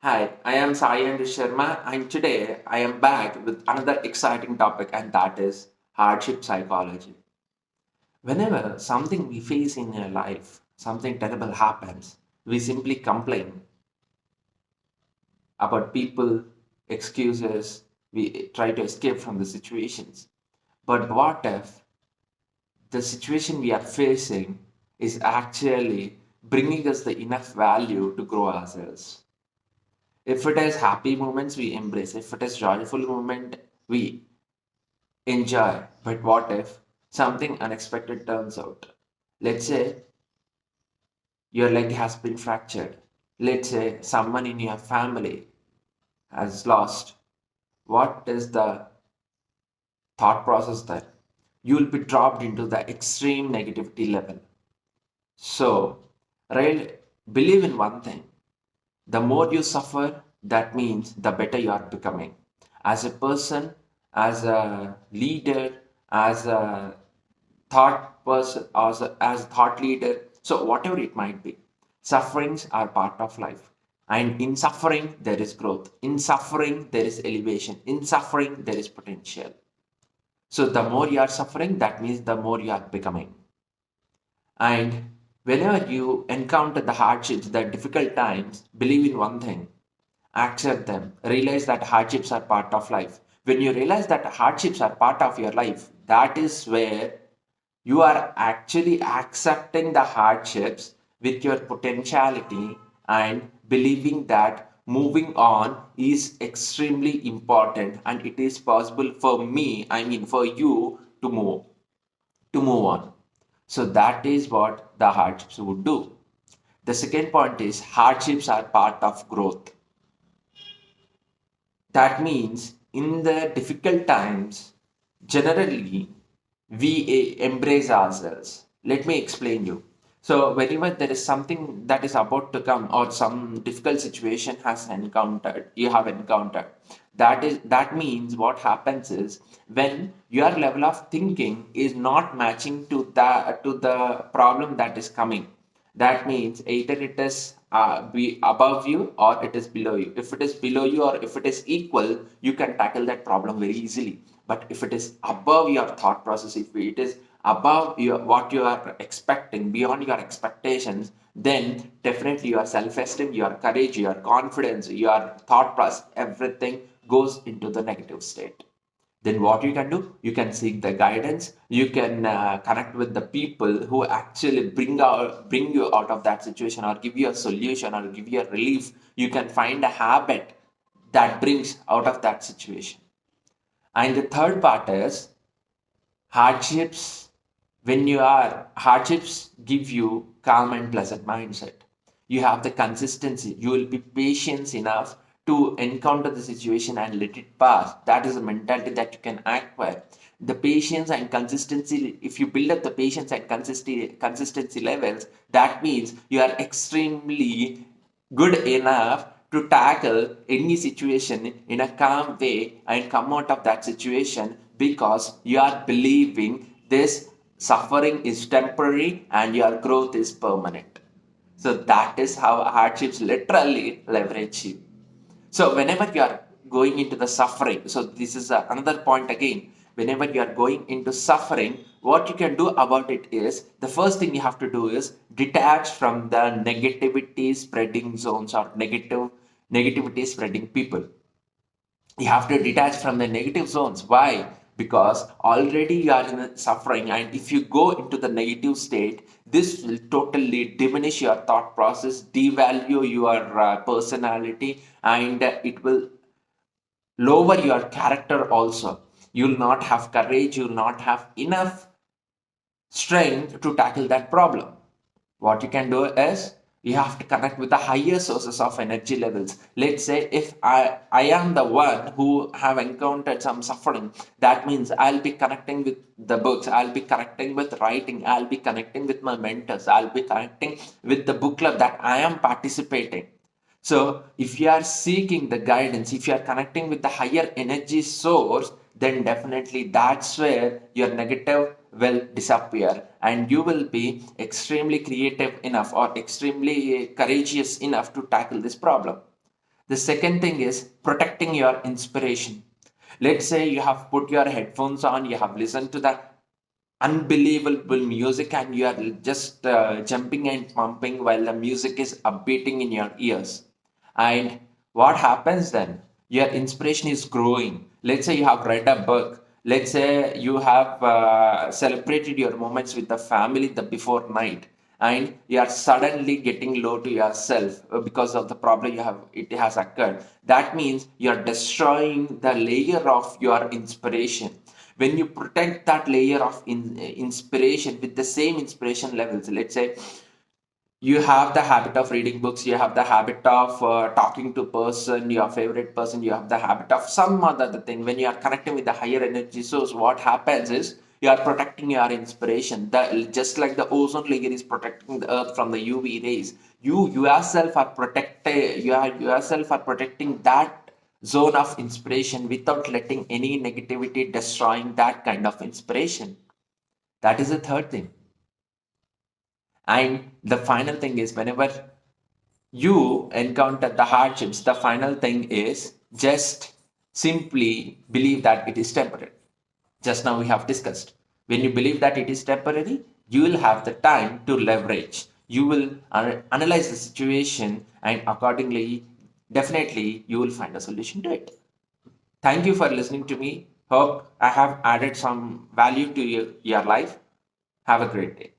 Hi, I am Saianirudh Sharma, and today I am back with another exciting topic, and that is hardship psychology. Whenever something we face in our life, something terrible happens, we simply complain about people, excuses, we try to escape from the situations. But what if the situation we are facing is actually bringing us the enough value to grow ourselves? If it is happy moments, we embrace. If it is joyful moment, we enjoy. But what if something unexpected turns out? Let's say your leg has been fractured. Let's say someone in your family has lost. What is the thought process there? You will be dropped into the extreme negativity level. So, right, believe in one thing. The more you suffer, that means the better you are becoming. As a person, as a leader, as a thought person, as a thought leader, so whatever it might be, sufferings are part of life. And in suffering, there is growth. In suffering, there is elevation. In suffering, there is potential. So the more you are suffering, that means the more you are becoming. And whenever you encounter the hardships, the difficult times, believe in one thing, accept them, realize that hardships are part of life. When you realize that hardships are part of your life, that is where you are actually accepting the hardships with your potentiality and believing that moving on is extremely important and it is possible for me, I mean for you to move on. So that is what the hardships would do. The second point is hardships are part of growth. That means in the difficult times, generally we embrace ourselves. Let me explain you. So whenever there is something that is about to come or some difficult situation has encountered, you have encountered, that means what happens is when your level of thinking is not matching to the problem that is coming, that means either it is be above you or it is below you. If it is below you or if it is equal, you can tackle that problem very easily. But if it is above your thought process, if it is above what you are expecting, beyond your expectations, then definitely your self-esteem, your courage, your confidence, your thought process, everything goes into the negative state. Then what you can do, you can seek the guidance, you can connect with the people who actually bring you out of that situation or give you a solution or give you a relief. You can find a habit that brings out of that situation. And the third part is hardships. When you are hardships give you calm and pleasant mindset. You have the consistency, you will be patient enough to encounter the situation and let it pass. That is a mentality that you can acquire. The patience and consistency, if you build up the patience and consistency levels, that means you are extremely good enough to tackle any situation in a calm way and come out of that situation because you are believing this suffering is temporary and your growth is permanent. So that is how hardships literally leverage you. So whenever you are going into the suffering, so this is another point again. Whenever you are going into suffering, what you can do about it is the first thing you have to do is detach from the negativity spreading zones or negativity spreading people. You have to detach from the negative zones. Why? Because already you are in a suffering, and if you go into the negative state, this will totally diminish your thought process, devalue your personality, and it will lower your character also. You will not have courage, you will not have enough strength to tackle that problem. What you can do is you have to connect with the higher sources of energy levels. Let's say if I am the one who have encountered some suffering, that means I'll be connecting with the books, I'll be connecting with writing, I'll be connecting with my mentors, I'll be connecting with the book club that I am participating. So, if you are seeking the guidance, if you are connecting with the higher energy source, then definitely that's where your negative will disappear and you will be extremely creative enough or extremely courageous enough to tackle this problem. The second thing is protecting your inspiration. Let's say you have put your headphones on, you have listened to that unbelievable music, and you are just jumping and pumping while the music is upbeating in your ears. And what happens then? Your inspiration is growing. Let's say you have read a book. Let's say you have celebrated your moments with the family the before night, and you are suddenly getting low to yourself because of the problem you have it has occurred. That means you are destroying the layer of your inspiration. When you protect that layer of inspiration with the same inspiration levels, let's say you have the habit of reading books, you have the habit of talking to person, your favorite person, you have the habit of some other thing. When you are connecting with the higher energy source, what happens is you are protecting your inspiration. Just like the ozone layer is protecting the earth from the UV rays, you yourself are protected, you are yourself are protecting that zone of inspiration without letting any negativity destroying that kind of inspiration. That is the third thing. And the final thing is, whenever you encounter the hardships, the final thing is just simply believe that it is temporary. Just now we have discussed. When you believe that it is temporary, you will have the time to leverage. You will analyze the situation, and accordingly, definitely, you will find a solution to it. Thank you for listening to me. Hope I have added some value to your life. Have a great day.